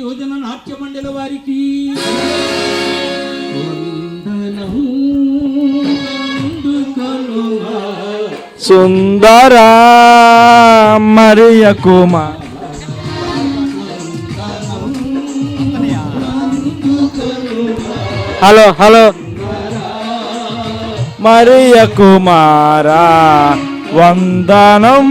యువజన నాట్య మండలి వారికి సుందర మరియ కుమార్ హలో హలో మరియ కుమారా వందనం.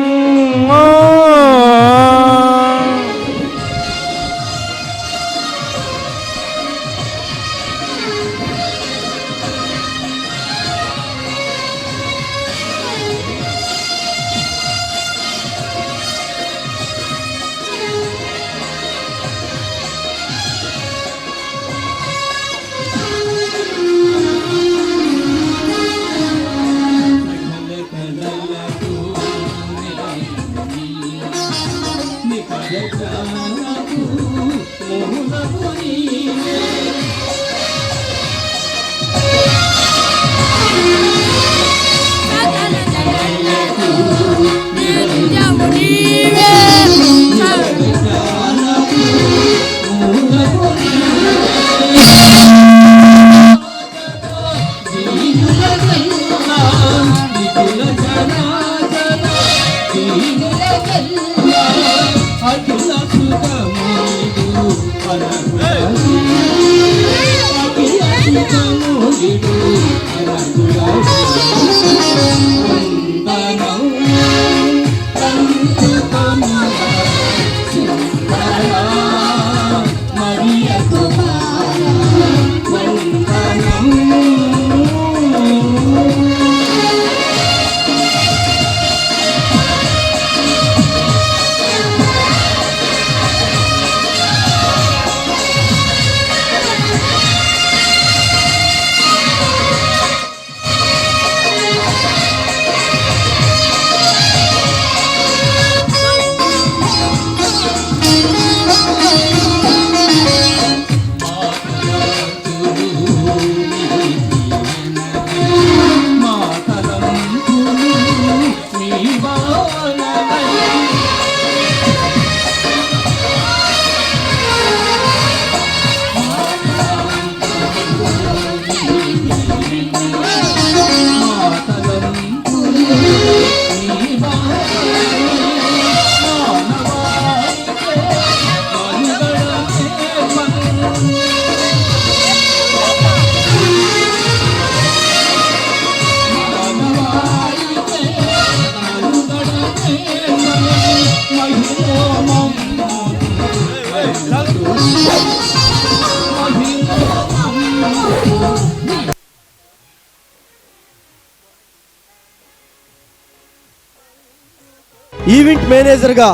ఈవెంట్ మేనేజర్గా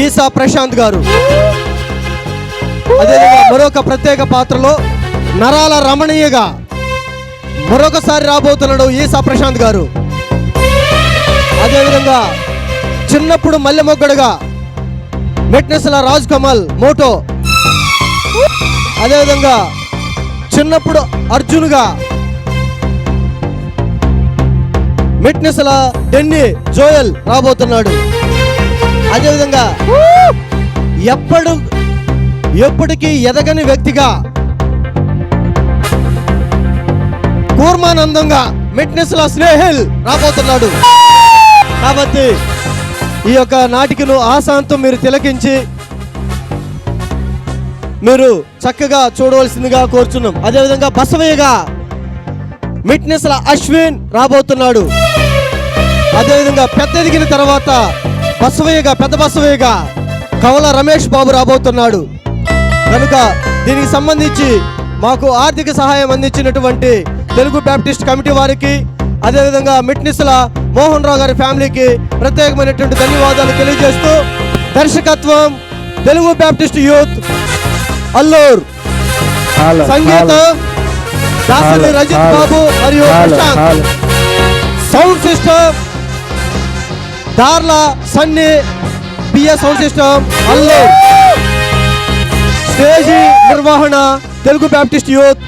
ఈసా ప్రశాంత్ గారు, అదేవిధంగా మరొక ప్రత్యేక పాత్రలో నరాల రమణీయగా మరొకసారి రాబోతున్నాడు ఈసా ప్రశాంత్ గారు. అదేవిధంగా చిన్నప్పుడు మల్లె మొగ్గడుగా మెట్నెస్ల రాజ్ కమల్ మోటో, అదేవిధంగా చిన్నప్పుడు అర్జున్గా మెట్నెస్ల డెన్నీ జోయల్ రాబోతున్నాడు. అదేవిధంగా ఎప్పటికీ ఎదగని వ్యక్తిగా కూర్మానందంగా మెట్నెస్ల స్నేహిల్ రాబోతున్నాడు. కాబట్టి ఈ యొక్క నాటికను ఆశాంతం మీరు తిలకించి మీరు చక్కగా చూడవలసిందిగా కోరుచున్నాం. అదేవిధంగా బసవయ్యగా మెట్నెస్ల అశ్విన్ రాబోతున్నాడు. అదేవిధంగా పెద్ద ఎదిగిన తర్వాత పెద్ద బసవయ్యగా కవల రమేష్ బాబు రాబోతున్నాడు. కనుక దీనికి సంబంధించి మాకు ఆర్థిక సహాయం అందించినటువంటి తెలుగు బ్యాప్టిస్ట్ కమిటీ వారికి, అదేవిధంగా మెట్నెస్ల మోహన్ రావు గారి ఫ్యామిలీకి ప్రత్యేకమైనటువంటి ధన్యవాదాలు తెలియజేస్తూ, దర్శకత్వం తెలుగు బ్యాప్టిస్ట్ యూత్ అల్లూర్, సంగీతం దాసరి రజిత్ బాబు మరియు Prashanth, sound system Darla Sunny BS sound system Allur, స్టేజీ నిర్వహణ తెలుగు బ్యాప్టిస్ట్ యూత్.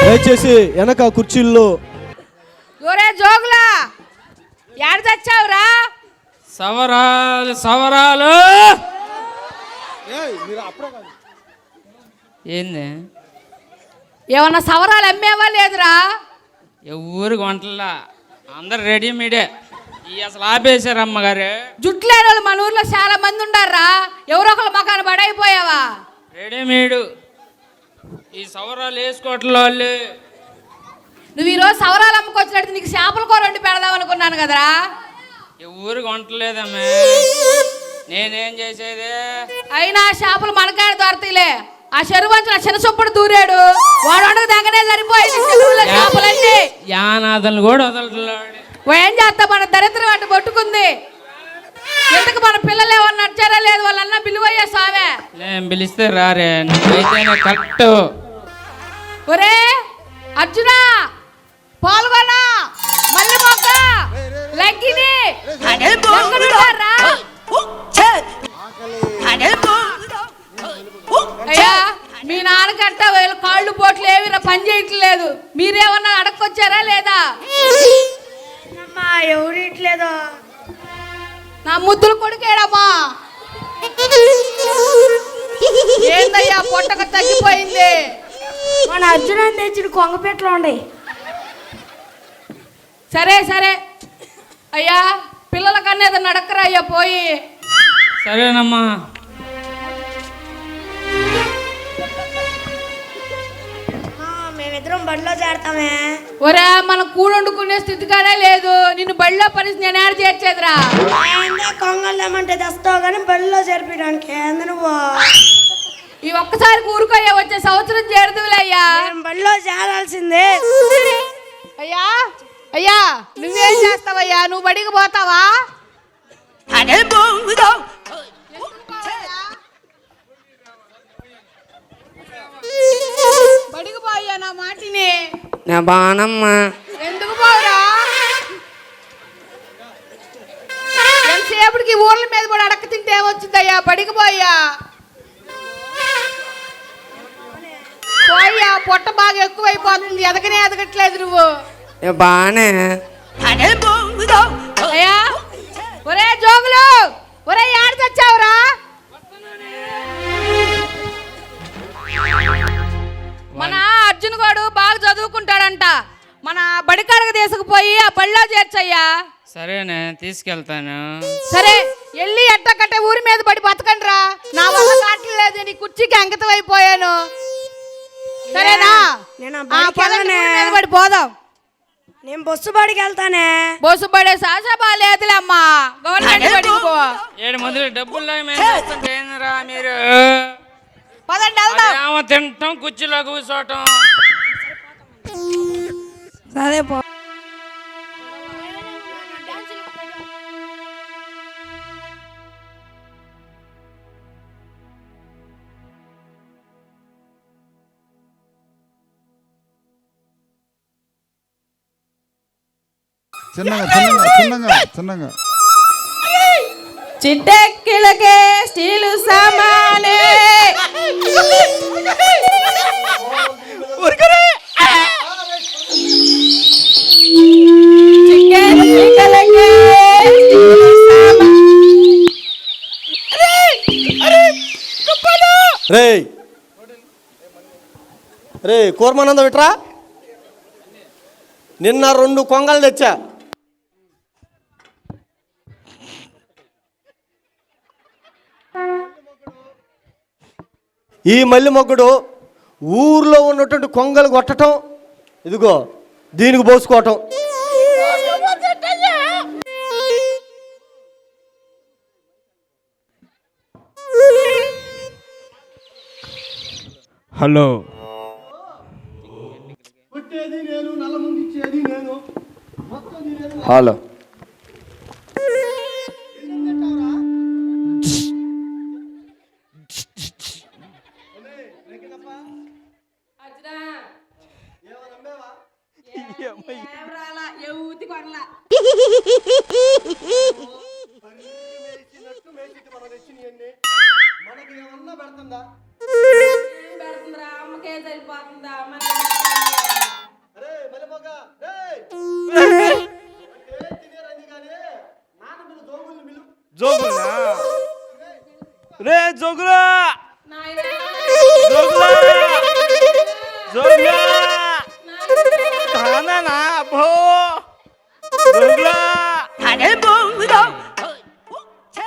దయచేసి వెనక కుర్చీల్లో ఒరే జోగులా యాడ తెచ్చావురా? సవరాలు సవరాలు ఏంది ఏమన్నా సవరాలు అమ్మేవా లేదురా? ఊరికి వంటలా అందరు రెడీమేడే ఈ అసలు ఆపేశారు అమ్మగారు. జుట్టు లేని వాళ్ళు మన ఊర్లో చాలా మంది ఉండారా, ఎవరో ఒకళ్ళు మకాన పడైపోయావా? రెడీమేడు ఈ సవరాలు వేసుకోవట్లే వాళ్ళు. నువ్వు ఈరోజు సవరాలు అమ్ముకొచ్చినట్టు నీకు చేపల కూర వండి పెడదాం అనుకున్నాను కదరా. ఊరికి వంటలేదమ్మా, నేనేం చేసేది? అయినా చేపలు మనకాడ దొరతలే. ఆ చెరువు వంచిన చిన్న చొప్పుడు దూరాడు, వాడు వండకు దగ్గరే సరిపోయింది. చెరువులో చేపలండి యానాథులు కూడా వదలట్లేడు. ఏం చేస్తా, మన దరిద్రం అటు పట్టుకుంది. ఎందుకు మన పిల్లలు ఏమన్నా నచ్చారా లేదు, వాళ్ళన్నా పిలువయ్యా సామె. నేను పిలిస్తే రారే, నువ్వైతేనే కరెక్ట్. ఒరే అర్జునా, పాల్గొన, మల్లి మొగ్గ, లగ్గిని ఎక్కడున్నారా? అయ్యా మీ నాన్నకంట వీళ్ళు కాళ్ళు పోట్లు ఏవి పని చేయట్లేదు. మీరేమన్నా అడక్కొచ్చారా లేదా? ఎవరు ఇట్లేదు. నా ముద్దులు కొడుకేడమ్మా. ఏందయ్యా పొట్టక తగ్గిపోయింది. మన అర్జున తెచ్చిన కొంగపెట్లో ఉండే. సరే సరే అయ్యా, పిల్లల కన్నా ఏదన్నా అడక్కరా అయ్యా పోయి. సరేనమ్మా. మేమిద్దరం బడిలో చేరతామే. ఒరే మన కూడొండుకునే స్థితిగానే లేదు, నిన్ను బడిలో పరిస్థితి నేను ఏడ చేర్చేదిరా. కొంగలు ఏమంటే తెస్తావు కానీ బడిలో చేర్పించడానికి ఏంది నువ్వు? ఈ ఒక్కసారి ఊరుకోయ్యా, వచ్చే సంవత్సరం చేరుదులే అయ్యా. బడిలో చేరాల్సిందే. అయ్యా అయ్యా నువ్వేం చేస్తావయ్యా? నువ్వు బడికి పోతావా? బడికి పోయా నా మాటిని. నా బానమ్మా. ఎందుకు పోవురా? ఎంతసేపటికి ఊర్ల మీద కూడా అడక్క తింటే ఏమొచ్చిందయ్యా? బడికి పోయా పోయ్యా, పొట్ట బాగా ఎక్కువైపోతుంది, ఎదగనే ఎదగట్లేదు నువ్వు. బానే అయ్యా ఒరే జోగులు, ఒరే యాడ తెచ్చావురా? మన అర్జున్ గోడు బాగా చదువుకుంటాడంట, మన బడికాడకు తీసుకుపోయి ఆ బడిలో చేర్చయ్యా. సరేనే, తీసుకెళ్తాను. సరే వెళ్ళి ఎట్టకట్టే ఊరి మీద పడి బతకండిరా. నా వల్ల కావట్లేదు, నీ కుర్చీకి అంకితం అయిపోయాను. సరేనా? పడి పోదాం. నేను బస్సు బడికి వెళ్తానే. బస్సు పడే సాసా బాగాలేదులే అమ్మా, గవర్నమెంట్ బడికి పో. 7 మంది డబ్బులు ఏంరా మీరు? పదండి వెళ్దాం. ఏమో తింటాం, కుర్చీలో కూర్చోటం. సరే పో. చిన్నగా చిట్టెక్కిలకే స్టీలు సామానే. రే రే కూర్మానందం విట్రా, నిన్న 2 కొంగలు తెచ్చా. ఈ మల్లి మొగ్గుడు ఊర్లో ఉన్నటువంటి కొంగలు కొట్టడం, ఇదిగో దీనికి పోసుకోవటం. హలో, హలో అమ్మకే సరిపోతుందా? జోగులా రే జోగులా జోగులా జోగులా తానా అబ్బో జోగులా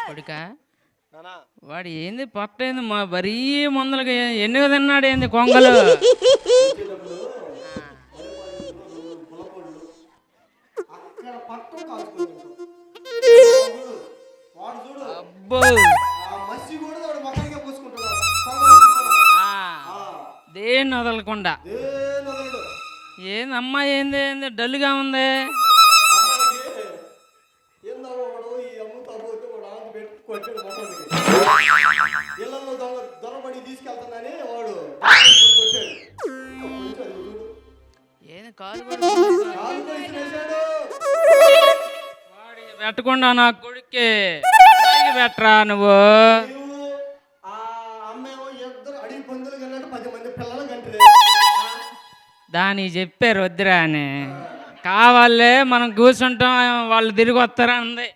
కొడుకా వాడు ఏంది పట్టేంది మా మరీ ముందలకి ఎన్నిక తిన్నాడు ఏంది కొంగలు అబ్బో దేన్ని వదలకుండా ఏంది అమ్మాయి ఏంది ఏంది డల్గా ఉంది ఏంది కాలు పెట్టకుండా నా కొడుక్కి పెట్టరా నువ్వు దానికి చెప్పారు వద్దురా అని కావాలే మనం కూర్చుంటాం వాళ్ళు తిరిగి వస్తారా అంది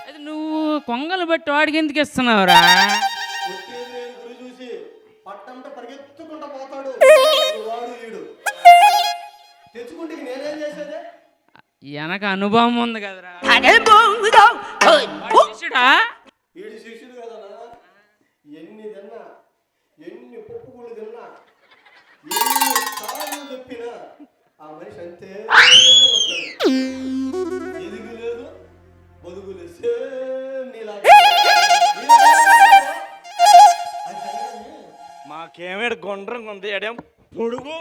అది నువ్వు కొంగలు బట్టి వాడికి ఎందుకు ఇస్తున్నావురా వెనక అనుభవం ఉంది కదరా శిష్యుడా ఎన్ని తిన్నా ఎన్ని పప్పులు తిన్నా ఎన్ని సార్లు చెప్పినా ఆ మనిషి అంతే ఎదుగు లేదు బదుగు లేదు సేమ్ నీలాగా మాకేమేడు గుండ్రం ఉంది ఎడేం పొడుగు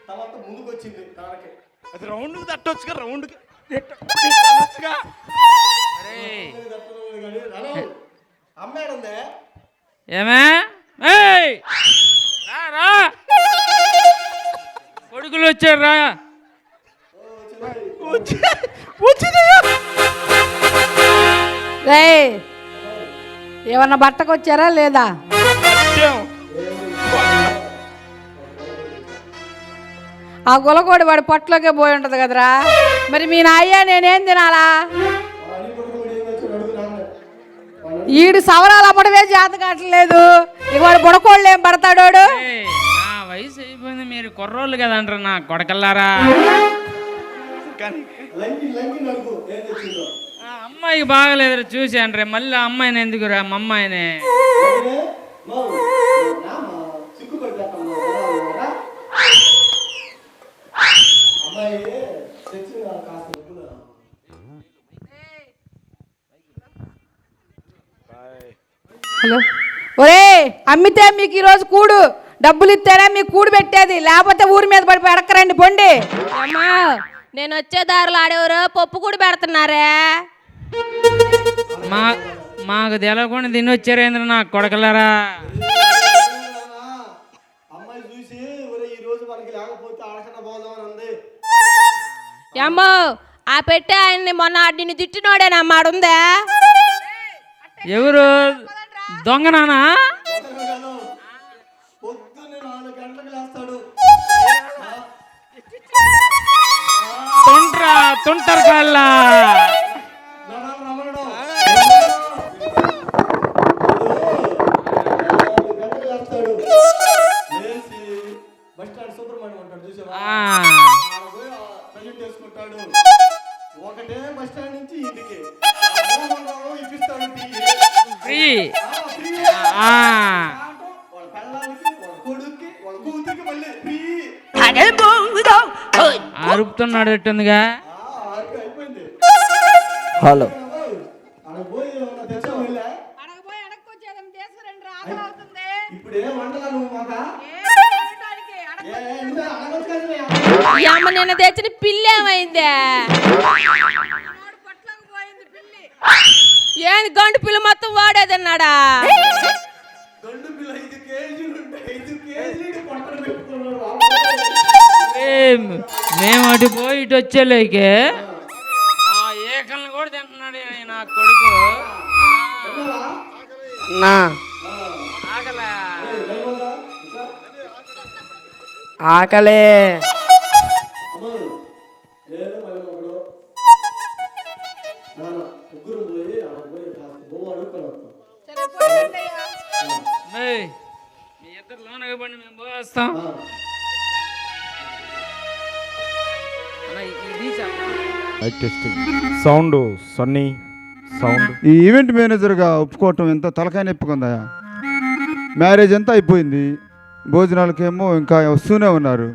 తర్వాత ముందుకు వచ్చింది తారకే అది రౌండ్కి తట్టొచ్చుగా రౌండ్కి అమ్మాడుందే ఏమే రా కొడుకులు వచ్చారు రా రే ఏమన్నా బట్టకు వచ్చారా లేదా ఆ గులకోడి వాడి పొట్టలోకే పోయి ఉంటది కదరా మరి మీ నాయ్య నేనేం తినాలా ఈడు సవరాలు అమ్మడమే చేత కావట్లేదు ఇక వాడు బుడకోళ్ళు ఏం పడతాడోడు నా వయసు అయిపోయింది మీరు కుర్రోళ్ళు కదంటారు నా కొడకల్లారా అమ్మాయికి బాగలేదు చూసి అంటారు మళ్ళీ అమ్మాయిని ఎందుకురా మా అమ్మాయిని హలో ఒరే అమ్మితే మీకు ఈరోజు కూడు డబ్బులు ఇస్తేనే మీకు కూడు పెట్టేది లేకపోతే ఊరి మీద పడిపోయి అడక్కరండి పొండి అమ్మా నేను వచ్చే దారిలో ఆడేవారు పప్పు కూడా పెడుతున్నారే మాకు తెలవకుండా తిని వచ్చారేంద్ర నా కొడకలారా అమ్మాయి చూసి ఈ రోజు మనకి లేకపోతే ఆడకన్నా పోదామని ఉంది అమ్మో ఆ పెట్టే ఆయన్ని మొన్న నిన్ను తిట్టినోడేనమ్మా ఆడుందే ఎవరు దొంగనానా పొద్దున్నే 4 గంటలకు లేస్తాడు తుంటారు కల్లా ఒకటే బస్ స్టాండ్ నుంచి ఇంటికి ఇప్పిస్తాడు అరుపుతున్నాడు ఎట్టుందిగా హలో అమ్మ నిన్న తెచ్చిన పిల్లి ఏమైందే ఏంది గండు పిల్ల మొత్తం వాడేదన్నాడా మేము అటు పోయి ఇటు వచ్చేలేకే ఏకల్ని కూడా తింటున్నాడు నా కొడుకు నా ఆకలే మీ ఇద్దరు లోనగా పండి మేము పోస్తాం. Sound Sunny sound. ఈ ఈవెంట్ మేనేజర్గా ఒప్పుకోవటం ఎంత తలకాయ నొప్పుకుందా? మ్యారేజ్ అంతా అయిపోయింది, భోజనాలకేమో ఇంకా వస్తూనే ఉన్నారు.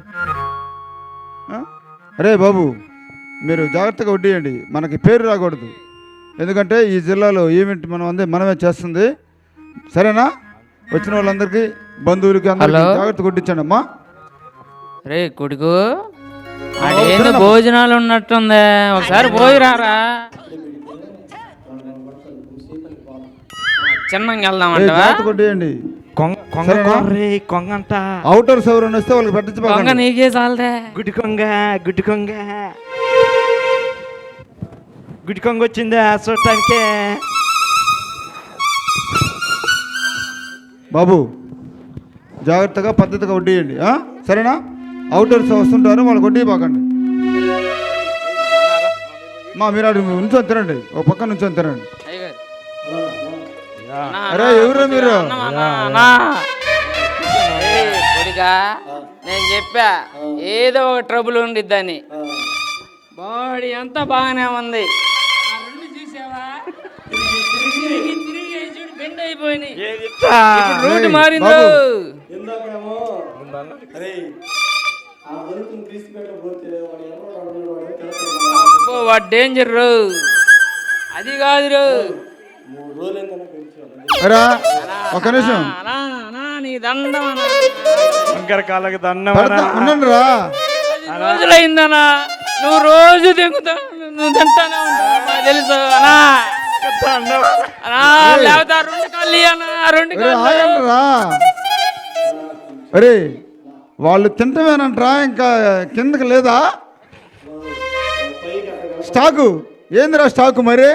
అరే బాబు, మీరు జాగ్రత్తగా వడ్డీయండి, మనకి పేరు రాకూడదు. ఎందుకంటే ఈ జిల్లాలో ఈవెంట్ మనమే చేస్తుంది. సరేనా? వచ్చిన వాళ్ళందరికీ, బంధువులకి అందరికీ జాగ్రత్తగా వడ్డించండి అమ్మా. రే కొడుకు, అదేందో భోజనాలు ఉన్నట్టుంది, ఒకసారి పోయి రారా. చిన్నంగా వెళ్దామంటావా? కొట్టేయండి. కొంగంట అవుటర్స్ ఎవరైనా వస్తే వాళ్ళకి పెట్టించి నీకే చాలదే. గుడి కొంగ వచ్చిందా చూడటానికే. బాబు జాగ్రత్తగా పద్ధతిగా వడ్డీయండి, సరేనా? అవుటర్స్ వస్తుంటారు, వాళ్ళు వడ్డీ బాకండి. మీరు అటు నుంచొని తినండి, ఒక పక్క నుంచొని తినండి. అరే ఎవరు మీరు? కొడుకా, నేను చెప్పా ఏదో ఒక ట్రబుల్ ఉండిద్దని. బాడీ అంతా బాగానే ఉంది, బెండ్ అయిపోయినాయి. రూట్ మారిందో. వాడు డేంజర్ రో, అది కాదు. ఒక నిమిషం, నీ దండం కాళ్ళకి దండం ఉండండి రా. రోజులైందనా, నువ్వు రోజు దిగుతావు, నువ్వు తింటానే ఉంటావు తెలుసు అనా. లేకపోతే రెండు కళ్ళు అన్నా, రెండు కళ్ళు రా. అరే వాళ్ళు తింటమేనంటరా, ఇంకా కిందకి లేదా స్టాకు? ఏందిరా స్టాకు మరి?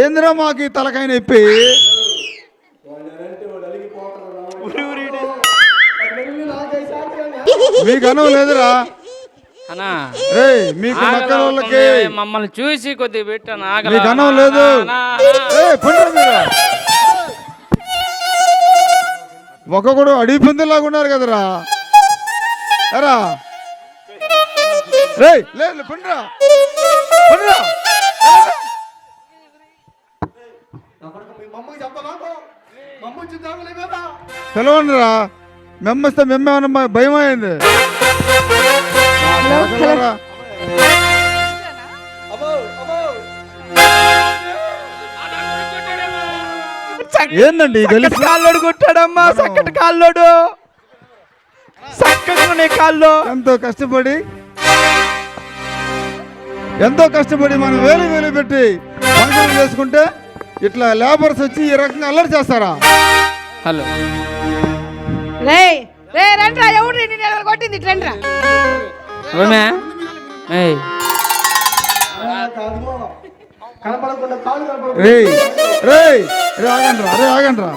ఏందిరా మాకు ఈ తలకాయ నొప్పి? మీకు అనువు లేదురా రే, మీకు నక్కల వాళ్ళకి మమ్మల్ని చూసి కొద్దిగా పెట్టాను. మీకు అనువు లేదు. ఒక్కొక్కడు అడిగి పందిలాగా ఉన్నారు కదరా. ఎరా రే, లేదు పండురా పండురా. పిలవండి రా, మెమ్మొస్తే మెమ్మేమన్నా భయం అయింది. ఏందండి కాళ్ళోడు కొట్టాడమ్మా, చక్కటి కాళ్ళోడు, చక్కగా కాళ్ళు. ఎంతో కష్టపడి మనం వేలు పెట్టి ఫంక్షన్ చేసుకుంటే ఇట్లా లేబర్స్ వచ్చి ఈ రకంగా అల్లరి చేస్తారా? హలో రే రే రండ్రా, ఎవరు నిన్ను కొట్టింది? రండ్రా. ఆగండ్రా,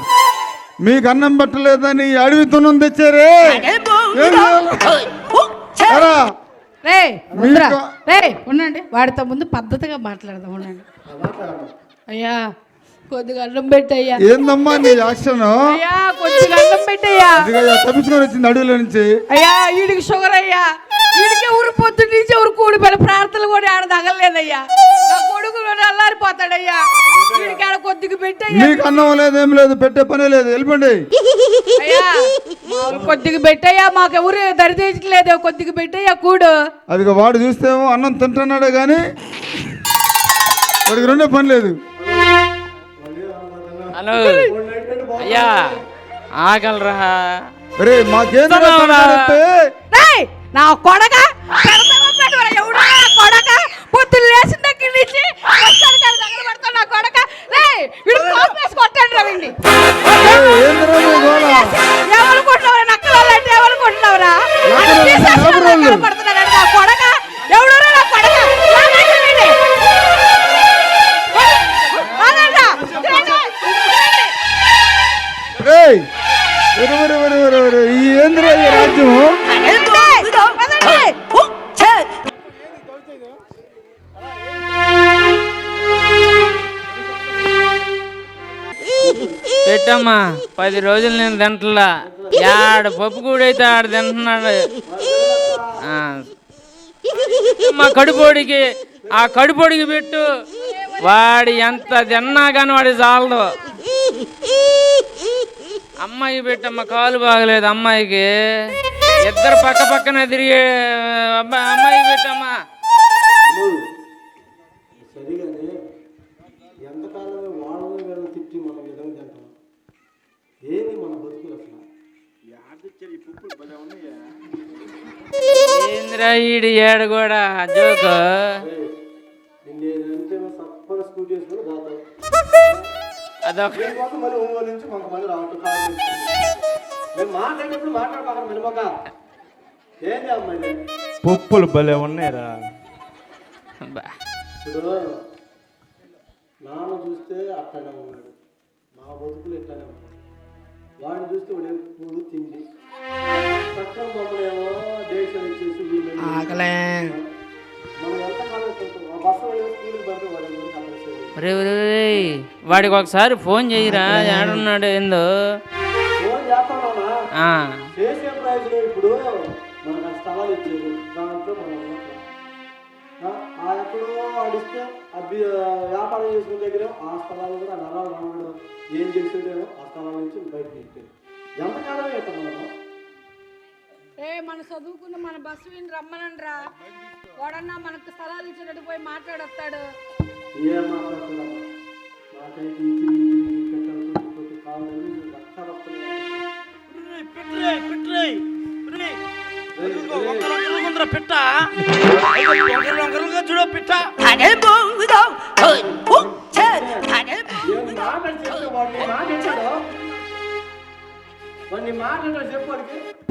మీకు అన్నం పెట్టలేదని అడవి తున్నం తెచ్చారే. ఉండండి, వాడితో ముందు పద్ధతిగా మాట్లాడదాం. ఉండండి అయ్యా, కొద్దిగా అన్నం పెట్టయ్యా. ఏందమ్మా నీ యాక్షన్? అయ్యా కొద్దిగా అన్నం పెట్టయ్యా. తప్పించుకొని వచ్చింది అడవిలో నుంచి. అయ్యా వీడికి షుగర్ అయ్యా, వీడికి ఊరు పొద్దున్న నుంచి ఊరు కూడిపోయిన ప్రార్థనలు కూడా ఆడ తగలేదయ్యా. నా కొడుకు అల్లారిపోతాడయ్యా, వీడికి ఆడ కొద్దిగా పెట్టయ్యా. మీకు అన్నం లేదు, ఏం లేదు, పెట్టే పనే లేదు, వెళ్ళిపోండి. అయ్యా కొద్దిగా పెట్టయ్యా, మాకు ఎవరు దరిదేయట్లేదు, కొద్దిగా పెట్టయ్యా కూడు. అది వాడు చూస్తేమో అన్నం తింటున్నాడే కానీ వాడికి రెండే పని లేదు. హలో అయ్యా, ఆగలరా. నా కొడక కొడక పొద్దున్న లేచిన దగ్గర నుంచి పెడతాను. నా కొడక కొట్టండి రవిండి. ఏమనుకుంటున్నావురా? నక్కల అంటే ఏమనుకుంటున్నావురా? పడుతున్నాడు నా కొడక. ఎవడు నా కొడక? పెట్టమ్మా 10 రోజులు నేను తింటలా ఆడ పప్పు కూడైతే ఆడ తింటున్నాడు. మా కడుపోడికి ఆ కడుపోడికి పెట్టు, వాడి ఎంత తిన్నా కానీ వాడి చాలదు. అమ్మాయికి పెట్టమ్మా, కాలు బాగలేదు అమ్మాయికి, ఇద్దరు పక్క పక్కన తిరిగే అమ్మాయికి పెట్టమ్మా. సరిగానే ఎంతకాలమే వాళ్ళని వీళ్ళని తిట్టి మనం విధంగా తింటాం. ఏంది మన బతుకులు అసలు? ఈ పుప్పులు భలే ఉన్నాయా? ఏంద్రా ఈడు ఏడు కూడా జోకు. నిన్నేదంటే సప్పన స్కూటీ వేసుకుని పోతావు. అదొక దీనికోసం మళ్ళీ ఒంగోలు నుంచి కొంతమంది రావటం కాదు. మేము మాట్లాడేటప్పుడు మాట్లాడతాం మినమక. ఏంది అమ్మాయి పప్పులు భలే ఉన్నాయిరా. ఇప్పుడు నాన్న చూస్తే అట్లనే ఉన్నాడు, మా బతుకులు ఎట్లనే ఉన్నాడు. వాడిని చూస్తే వాడు ఎప్పుడు తిండి చక్కగా మమ్మల్ని దేశం ఇచ్చేసి మనం ఎంతకాలం ఆ బస్సు స్కూల్కి పంపి వాడి గురించి ఒరేయ్, వాడికి ఒకసారి ఫోన్ చేయరా, ఏడున్నాడు ఏందో. ఫోన్ చేస్తామన్నా చేసే ప్రయోజనం. ఇప్పుడు మనకు ఆ స్థలాలు ఇచ్చేది దాంట్లో మనం ఎక్కడో ఆడిస్తే వ్యాపారం చేసుకునే దగ్గర ఆ స్థలాలు కూడా నరాలు రావడం ఏం చేసేదేమో ఆ స్థలాల నుంచి బయటకు ఇచ్చేది. ఎంతకాలమే అవుతాం మనం. మన చదువుకున్న మన బస్సు విని రమ్మనండ్రా, వాడన్నా మనకు స్థలాలు ఇచ్చినట్టు పోయి మాట్లాడొస్తాడు. ఏం మాట్లాడుతున్నా నాకైతే పెట్టాలి కావాలి రక్తాలు పెట్ట చూడ పెట్ట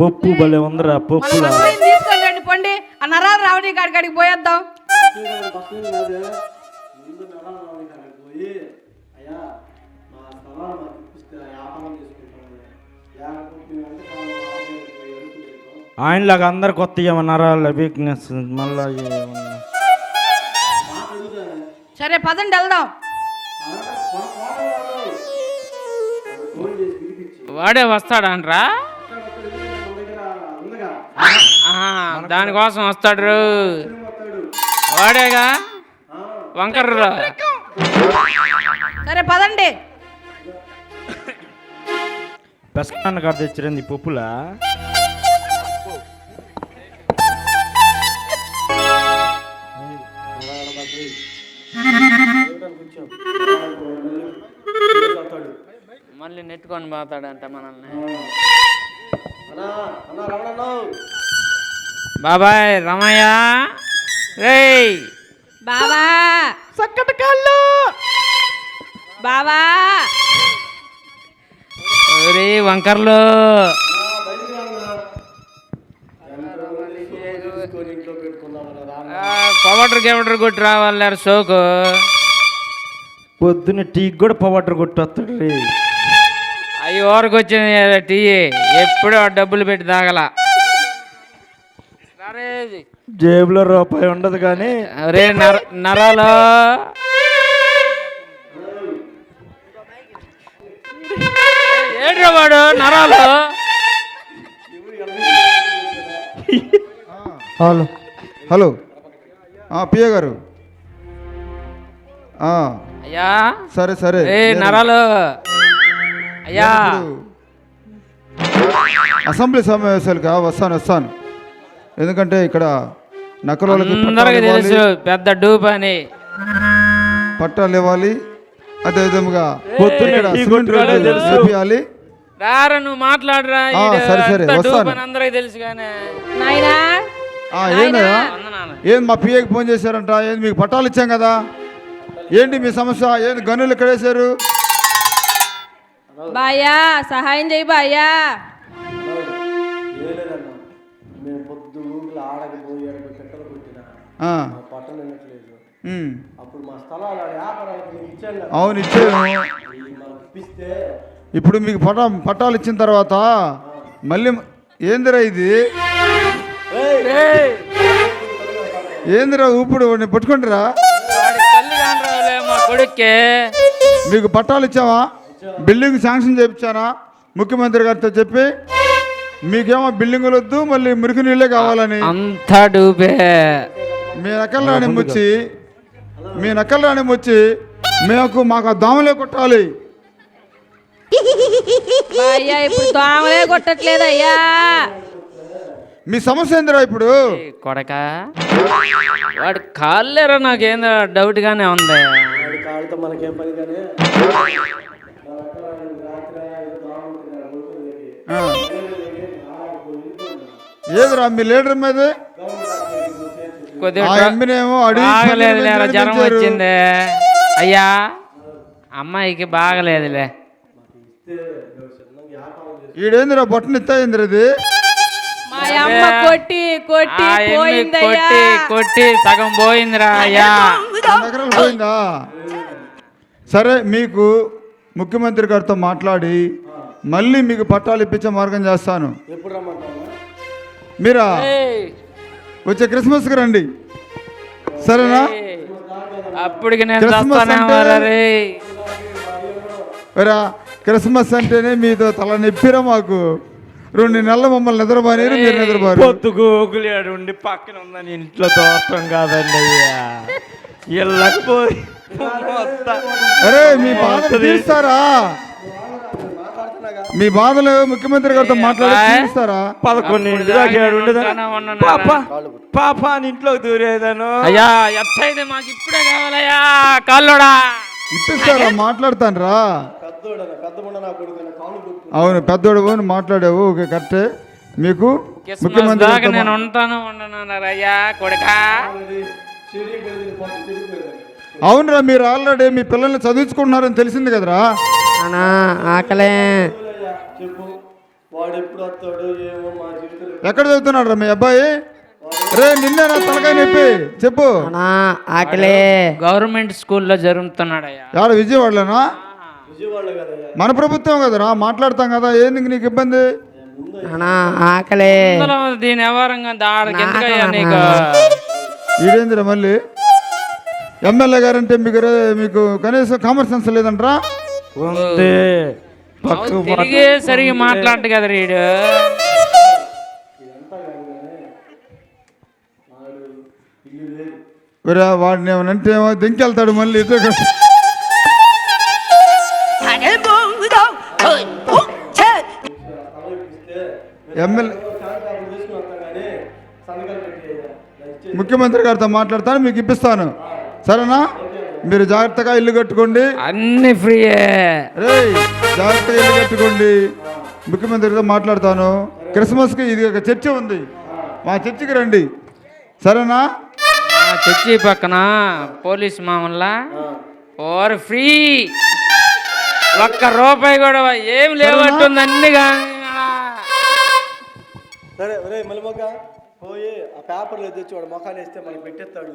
పప్పు భలే ఉందరా. పప్పులా తీసుకొని రండి పండి, ఆ నరాలు రావడానికి కాడికి పోయేద్దాం. పోయి అయ్యా మా స్థలాలు మాకు ఇప్పిస్తే వ్యాపారం చేసుకుంటాం. ఆయనలాగా అందరు కొత్త ఏమన్నారా వీక్నెస్ మళ్ళా సరే పదండి వెళ్దాం. వాడే వస్తాడంట్రా, దానికోసం వస్తాడు వాడేగా వంకర్రా. సరే పదండి. పెసకాన్న కాడ తెచ్చిరండి పప్పులా. మళ్ళీ నెట్టుకొని పోతాడంట మనల్ని. బాబాయ్ రమయ్య రేయ్ బావా చక్కటి కాళ్ళు బావా రే వంకర్లు. పవటర్ కొట్టి రావాలి సోకు. పొద్దున్న టీకి కూడా పౌడర్ కొట్టొస్తాడు రే. అవి ఓరకు వచ్చింది టీ, ఎప్పుడూ డబ్బులు పెట్టి తాగల. జేబులో రూపాయి ఉండదు కానీ రే నరాలు ఏడ్రా వాడు నరాలు. హలో హలో పిఏ గారు. అయ్యా సరే సరే నరాలు అయ్యా, అసెంబ్లీ సమావేశాలకు వస్తాను. ఎందుకంటే ఇక్కడ నకలోళ్ళకి అందరికి తెలుసు పెద్ద డూప్ అని. పట్టాలు ఇవ్వాలి, అదే విధముగా రారా నువ్వు మాట్లాడరా. సరే సరే వస్తాను. అందరికి తెలుసు కానీ నాయనా ఏందా ఏంది మా పిఏకి ఫోన్ చేశారంట. ఏంది మీకు పట్టాలు ఇచ్చాం కదా, ఏంటి మీ సమస్య? ఏంది గనులు ఎక్కడ వేశారు? బాయ్యా సహాయం చేయి బాయ్యా. మేము పొద్దు ఊళ్ళో ఆడకపోయి పెట్టలు కొట్టినా పట్టలు వినట్లేదు. అప్పుడు మా స్థలాలు వ్యాపారానికి ఇచ్చాను. అవును ఇచ్చాను. ఇప్పిస్తే ఇప్పుడు మీకు పట్టాలు ఇచ్చిన తర్వాత మళ్ళీ ఏందిరా ఇది? ఏందిరా ఊపుడు వాడిని పట్టుకుంటారా? వాడి తల్లి కానరావులే మా కొడుక్కే. మీకు పట్టాలు ఇచ్చావా? బిల్డింగ్ శాంక్షన్ చేయించానా ముఖ్యమంత్రి గారితో చెప్పి? మీకేమో బిల్డింగులు వద్దు, మళ్ళీ మురికి నీళ్ళే కావాలని. అంతా డూబే. మీ నక్కలు రాని వచ్చి మాకు ఆ దోమలే కొట్టాలి. అయ్యా ఇప్పుడు దోమలే కొట్టట్లేదు అయ్యా. మీ సమస్య ఏందిరా ఇప్పుడు? కొడక వాడు కాళ్ళేరా, నాకేందో డౌట్ గానే ఉంది. వాడి కాళ్ళతో మనకేం పని కానీ ఏదిరా మీ లీడర్ మీద కొద్దిగా ఆ ఎమ్మినేమో బాగలేదులే, జ్వరం వచ్చింది అయ్యా. అమ్మాయికి బాగలేదులే. ఈడేందిరా బొట్టను ఇస్తాయిందిరా ఇది? మా అమ్మ కొట్టి కొట్టి ఆ ఎమ్మి పోయిందయ్యా. కొట్టి సగం పోయిందిరా అయ్యా. 2 ఎకరాలు పోయిందా? సరే, మీకు ముఖ్యమంత్రి గారితో మాట్లాడి మళ్ళీ మీకు పట్టాలు ఇప్పించే మార్గం చేస్తాను. ఎప్పుడు రమ్మంటావు? మీరా వచ్చే క్రిస్మస్కి రండి, సరేనా? అప్పటికి నేను క్రిస్మస్ చేస్తానేమో రే. రా, క్రిస్మస్ అంటేనే మీతో తల నొప్పిరా మాకు. 2 నెలలు మమ్మల్ని నిద్రపోయారు, మీరు నిద్రపోయారు. పొద్దుకు ఊగులేడు ఉండి పక్కన ఉందని ఇంట్లో దోస్తాం కాదండి అయ్యా. ఇళ్ళకి పోయి అరే మీ బాధ తీరుస్తారా? మీ బాధలు ముఖ్యమంత్రి గారితో మాట్లాడి తీరుస్తారా? 11 దాకా ఏడు ఉండేదాన్ని. పాప అని ఇంట్లోకి దూరేదాను. అయ్యా ఎత్తైతే మాకు ఇప్పుడే కావాలయ్యా కాళ్ళోడా. ఇప్పిస్తారా? మాట్లాడతాను రా. అవును, పెద్దోడు పోని మాట్లాడావు. ఓకే, కరెక్టే. మీకు ముఖ్యమంత్రి దాకా గారితో నేను ఉండను అయ్యా కొడుకా. అవునరా, మీరు ఆల్రెడీ మీ పిల్లల్ని చదివించుకుంటున్నారని తెలిసింది కదరా? ఆకలే. చెప్పు, వాడు ఎప్పుడు వస్తాడు ఏమో మా జీవితంలో. ఎక్కడ చదువుతున్నాడు రా మీ అబ్బాయి? రే నిన్నే నా తలకాయ నొప్పి. చెప్పు. ఆకలే. గవర్నమెంట్ స్కూల్లో జరుగుతున్నాడయ్యా. యాడ విజయవాడలోనా? విజయవాడలో కదయ్యా. మన ప్రభుత్వం కదరా, మాట్లాడతాం కదా. ఏంది నీకు ఇబ్బంది? ఆకలే. దీని వ్యవహారంగా దాడికి ఎందుకయ్యా నీకు? ఈడేందిరా మళ్ళీ? ఎమ్మెల్యే గారంటే మీకు కనీసం కామన్ సెన్స్ లేదంటరా? ఉంది. తిరిగే సరిగా మాట్లాడు కదా రీడు. వాడిని ఏమనంటే ఏమో దింకెళ్తాడు మళ్ళీ. ఎమ్మెల్యే ముఖ్యమంత్రి గారితో మాట్లాడతాను, మీకు ఇప్పిస్తాను, సరేనా? మీరు జాగ్రత్తగా ఇల్లు కట్టుకోండి. అన్ని ఫ్రీయే. రే జాగ్రత్తగా ఇల్లు కట్టుకోండి. ముఖ్యమంత్రితో మాట్లాడతాను. క్రిస్మస్కి ఇది ఒక చర్చి ఉంది, మా చర్చికి రండి, సరేనా? చర్చి పక్కన పోలీస్ మామూలా ఓర్ ఫ్రీ. ₹1 కూడా ఏం లేవట్టుంది అన్ని. సరే ఒరే మలిమొగ్గ, పోయి ఆ పేపర్లో తెచ్చి వాడు మొఖాలు వేస్తే మనకి పెట్టేస్తాడు.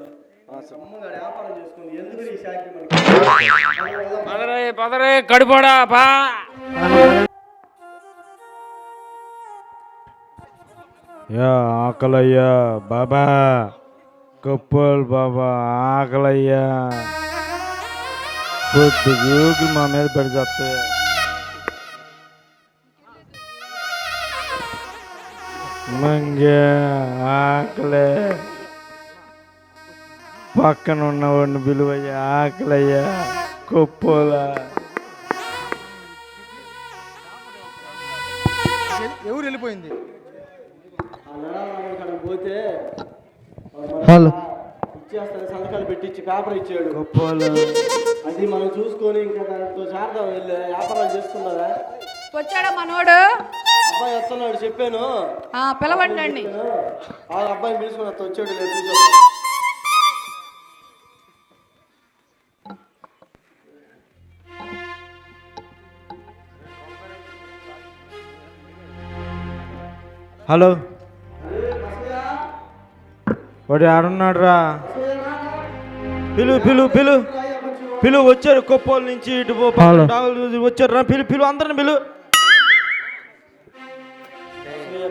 సమ్మగా వ్యాపారం చేసుకుని ఎందుకు ఈ శాఖ పదరే కడుపోడా పా. ఆకలయ్యా బాబా, కప్పులు బాబా, ఆకలయ్యా. పొద్దు గూగులు మా మీద పడి చేస్తాయా. మంగే ఆకలే. పక్కన ఉన్నవాడిని పిలువయ్యా, ఆకలయ్యా. కొప్పోలా ఎవరు వెళ్ళిపోయింది? పోతే హలో, ఇచ్చేస్తాను, సంతకాలు పెట్టించి పేపర్ ఇచ్చాడు. అది మనం చూసుకొని ఇంకా దాంతో శారదం వెళ్ళి వ్యాపారాలు చేసుకున్నారా? వచ్చాడా మనోడు? అబ్బాయి వస్తున్నాడు చెప్పాను. పిలవండి. ఆ అబ్బాయిని పిలుచుకుని వచ్చాడు లేదు చూసా. హలో, వాడు ఆడున్నాడు రా. పిలు వచ్చారు కొప్పోల నుంచి ఇటు వచ్చారు రా. పిలు అందరిని పిలు.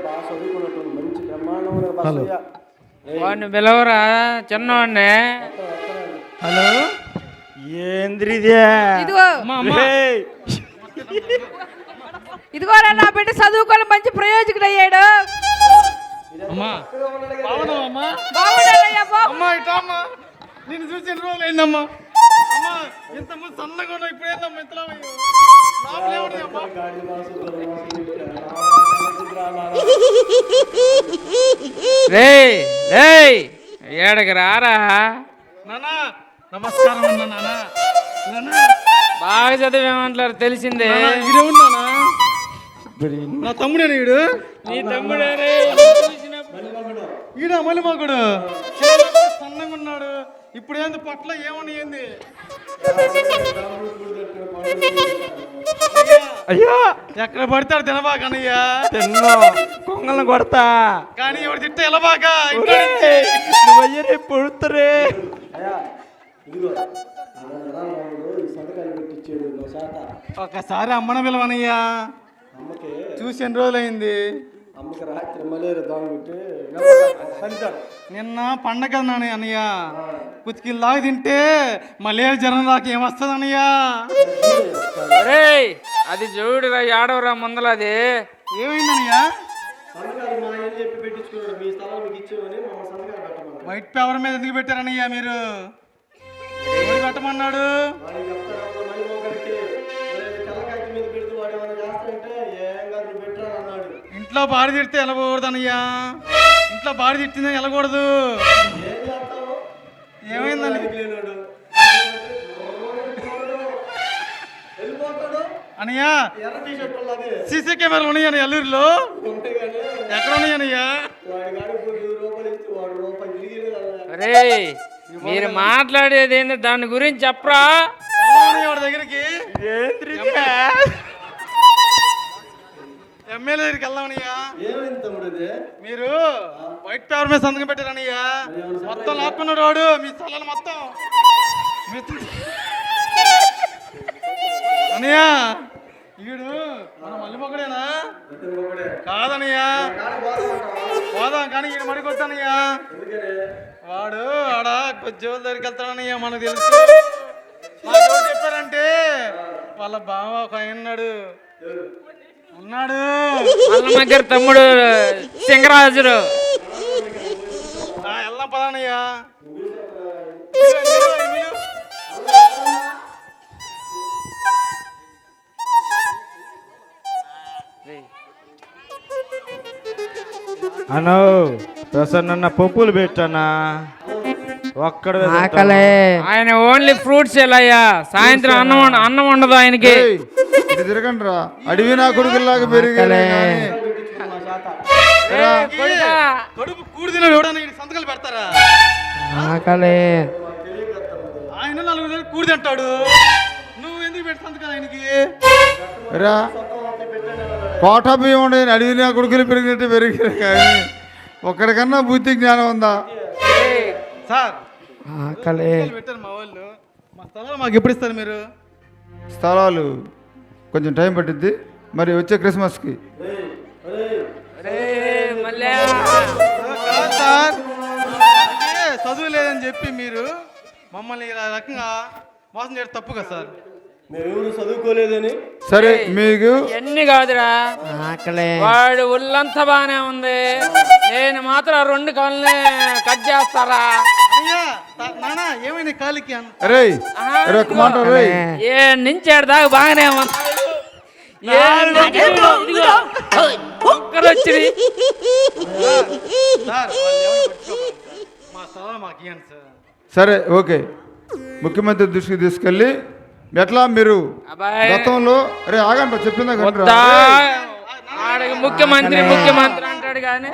బాగా చదువుకున్నట్టు మంచి బ్రహ్మాండమైన బస్సు. వాడిని పిలవరా చిన్నవాడిని. హలో ఏంద్రిదే ఇదిగో ఇదిగోరా నా బిడ్డ చదువుకొని మంచి ప్రయోజకుడు అయ్యాడు. బాగున్నాడయ్యా బాబు. అమ్మా ఇట్లా అమ్మా, నిన్ను చూసి ఎన్ని రోజులు అయిందమ్మా. అమ్మా ఇంత ముందు సన్నగా ఉన్నావు, ఇప్పుడు ఏందమ్మా ఇంతలో రేయ్ రేయ్ ఏడకి రారా. నానా నమస్కారం అన్నా. నానా నానా బాగా చదివేమంటారు తెలిసిందే. ఇదేమున్నానా నా తమ్ముడేనా వీడు? నీ తమ్ముడే రే. ఈడ మళ్ళీ మాకుడు సన్నగా ఉన్నాడు, ఇప్పుడు ఏంది పట్ల ఏమని ఏంది? అయ్యా ఎక్కడ పడతాడు తినబాకనయ్యా, తిన్నో కొంగలను కొడతా. కానీ ఎవరు తిట్ట ఎలబాక నువ్వయ్యరే పొడుతురే. ఒకసారి అమ్మన పిలవనయ్యా, చూసి ఎన్ని రోజులైంది. అమ్మకి రాత్రి మలేరు దాంగుంటే నిన్న పండగ నాని అన్నయ్య, కుతికిల్లాగా తింటే మలేరియా జ్వరం రాక ఏమొస్తుంది అన్నయ్యా? రేయ్ అది చూడురా ఏడవరా ముందల. అది ఏమైందన్నయ్యా? చెప్పి పెట్టించుకున్నాడు, మీ స్థలం మీకు ఇచ్చేవని మమ్మల్ని సంతకాలు పెట్టమన్నాడు. వైట్ పేపర్ మీద ఎందుకు పెట్టారన్నయ్యా మీరు? ఎవరు పెట్టమన్నాడు? తెల్లకాయ మీద పెడుతూ వాడు ఏమైనా చేస్తాడంటే ఏం కాదు పెట్టరా అన్నాడు. ఇంట్లో బాడి తిడితే వెళ్ళకూడదు అన్నయ్యా, ఇంట్లో బాడి తిట్టిందని వెళ్ళకూడదు. ఏం చేస్తావు? ఏమైందని వెళ్ళిపోతాడు అన్నయ్యా. ఎర్ర టీషర్ట్ ఉన్నది సీసీ కెమెరాలు ఉన్నాయని ఎల్లూరులో ఉంటాయి కానీ ఎక్కడ ఉన్నాయన్నయ్యా? వాడి కాడికి ₹2 ఇచ్చి వాడు రూపాయి తిరిగి రేయ్ మీరు మాట్లాడేది ఏంది దాని గురించి చెప్పరా. వాడి దగ్గరికి ఎమ్మెల్యే దగ్గరికి వెళ్దామన్నయ్యా. ఏమైంది తమ్ముడు అది? మీరు వైట్ పేపర్ మీద సంతకం పెట్టారన్నయ్యా, మొత్తం లాక్కున్నాడు వాడు మీ స్థలాలు మొత్తం. అన్నయ్యా ఈడు మన మల్లిపొక్కడేనా? కాదన్నయ్యా, పోదాం కానీ ఈడు మడికొద్దన్నయ్యా. వాడు ఆడ కొద్దిజోల దగ్గరికి వెళ్తాడన్నయ్యా, మనకు తెలుసు. నాకు ఎవరు చెప్పారంటే వాళ్ళ బావ ఒక ఆయన ఉన్నాడు. దగ్గర తమ్ముడు సింగరాజులు. వెళ్దాం పదానయ్యా. అనో ప్రసన్న పప్పులు పెట్టానా ఒక్కడ ఆయన ఓన్లీ ఫ్రూట్స్ వెళ్ళయ్యా, సాయంత్రం అన్నం ఉండదు ఆయనకి. తిరగండి రా, అడవి నా కొడుకులాగా పెరిగి కడుపు కూడి తిన్నాడు ఎవడన్నా సంతకాలు పెడతారా? ఆయన 4 దగ్గర కూడి తింటాడు, నువ్వు ఎందుకు పెట్టి సంతకాలు ఆయనకి? రా కోట బియ్యం ఉండే అడవి నా కొడుకులు పెరిగినట్టు పెరిగారు కానీ ఒక్కడికన్నా బుద్ధి జ్ఞానం ఉందా? సార్ పెట్టారు మా వాళ్ళు, మా స్థలాలు మాకు ఎప్పుడు ఇస్తారు మీరు? స్థలాలు కొంచెం టైం పట్టిద్ది, మరి వచ్చే క్రిస్మస్కి. కాదు సార్, చదువు లేదని చెప్పి మీరు మమ్మల్ని ఇలా రకంగా మోసం చేయడం తప్పు కదా సార్. మేమెవరు చదువుకోలేదని. సరే మీకు ఎన్ని కాదురా, వాడు ఒళ్ళంతా బానే ఉంది, నేను మాత్రం 2 కాళ్ళని కట్ చేస్తారా? నానా ఏమైనా కాలికి అరే ఒక్క మాట రే, ఏ నుంచి దాకా బాగానే ఉంది. వచ్చి మా స్థలాలు మాకు ఇవ్వండి సార్. సరే ఓకే, ముఖ్యమంత్రి దృష్టికి తీసుకెళ్ళి ఎట్లా మీరు గతంలో అరే ఆగండి చెప్పిందా ముఖ్యమంత్రి అంటాడు కానీ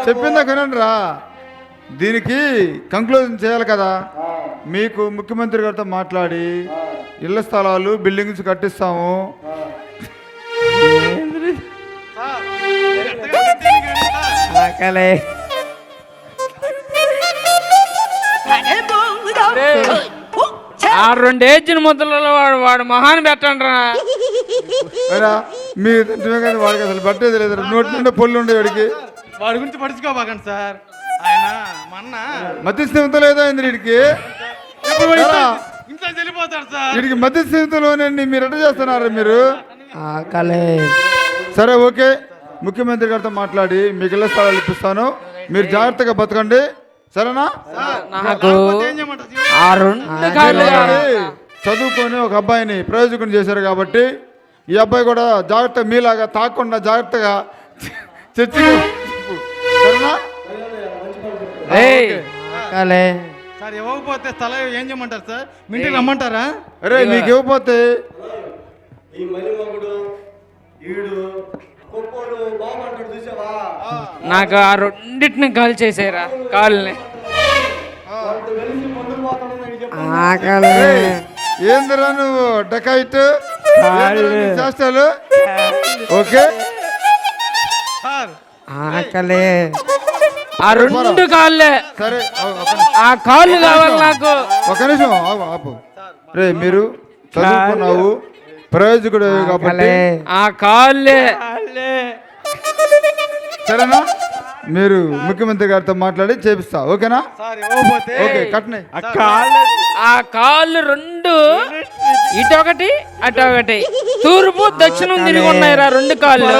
చెప్పిందా కనండి రా. దీనికి కంక్లూజన్ చేయాలి కదా. మీకు ముఖ్యమంత్రి గారితో మాట్లాడి ఇళ్ల స్థలాలు బిల్డింగ్స్ కట్టిస్తాము. ఆ 2 ఏజ్ల ముద్దలలో వాడు మహాన్ పెట్టండి రా. మీ వాడికి అసలు పట్టేది లేదు, నోటి నుండి పొల్లు ఉండే వాడికి. వాడి గురించి పడుచుకోబాకండి సార్, ఆయన ఆయన మా అన్న మధ్య స్థిమితం లేదా వీడికి ఇంట్లో వెళ్ళిపోతాడు సార్. వీడికి మధ్య స్థిమితంలోనండి. మీరు ఎట్లా చేస్తున్నారు మీరు? సరే ఓకే, ముఖ్యమంత్రి గారితో మాట్లాడి మీకు ఇళ్ల స్థలాలు ఇప్పిస్తాను. మీరు జాగ్రత్తగా బతకండి, సరేనా? నాకు ఆ 2 కాళ్ళు చదువుకొని ఒక అబ్బాయిని ప్రయోజకుని చేశారు కాబట్టి ఈ అబ్బాయి కూడా జాగ్రత్తగా మీలాగా తాకుండా జాగ్రత్తగా చర్చికి, సరేనా? సార్ ఇవ్వకపోతే స్థలం ఏం చేయమంటారు సార్? మీ ఇంటికి రమ్మంటారా? అరే నీకు ఇవ్వకపోతే ఈ మలిమగుడు ఈడు కొప్పోడు బాగుంటాడు చూసావా? నాకు ఆ 2 కాల్ చేసేరా కాళ్ళని. వాళ్ళతో కలిసి ముందుకు పోతానని చెప్పు. ఏందిరా నువ్వు డకాయిట్ చేస్తాలు? ఓకే సార్ ఆ 2 కాళ్ళే, సరే ఆ కాళ్ళు కావాలి నాకు. ఒక నిమిషం ఆపు. రే మీరు చదువుకున్నావు, ప్రయోజకుడు కాబట్టి ఆ కాళ్ళే. సరేనా? మీరు ముఖ్యమంత్రి గారితో మాట్లాడి చేపిస్తా, ఓకేనా? సార్ ఇవ్వకపోతే ఓకే కట్నే. ఆ కాళ్ళు 2 ఇటొకటి అటొకటి తూర్పు దక్షిణం తిరిగి ఉన్నాయి రా 2 కాళ్ళు.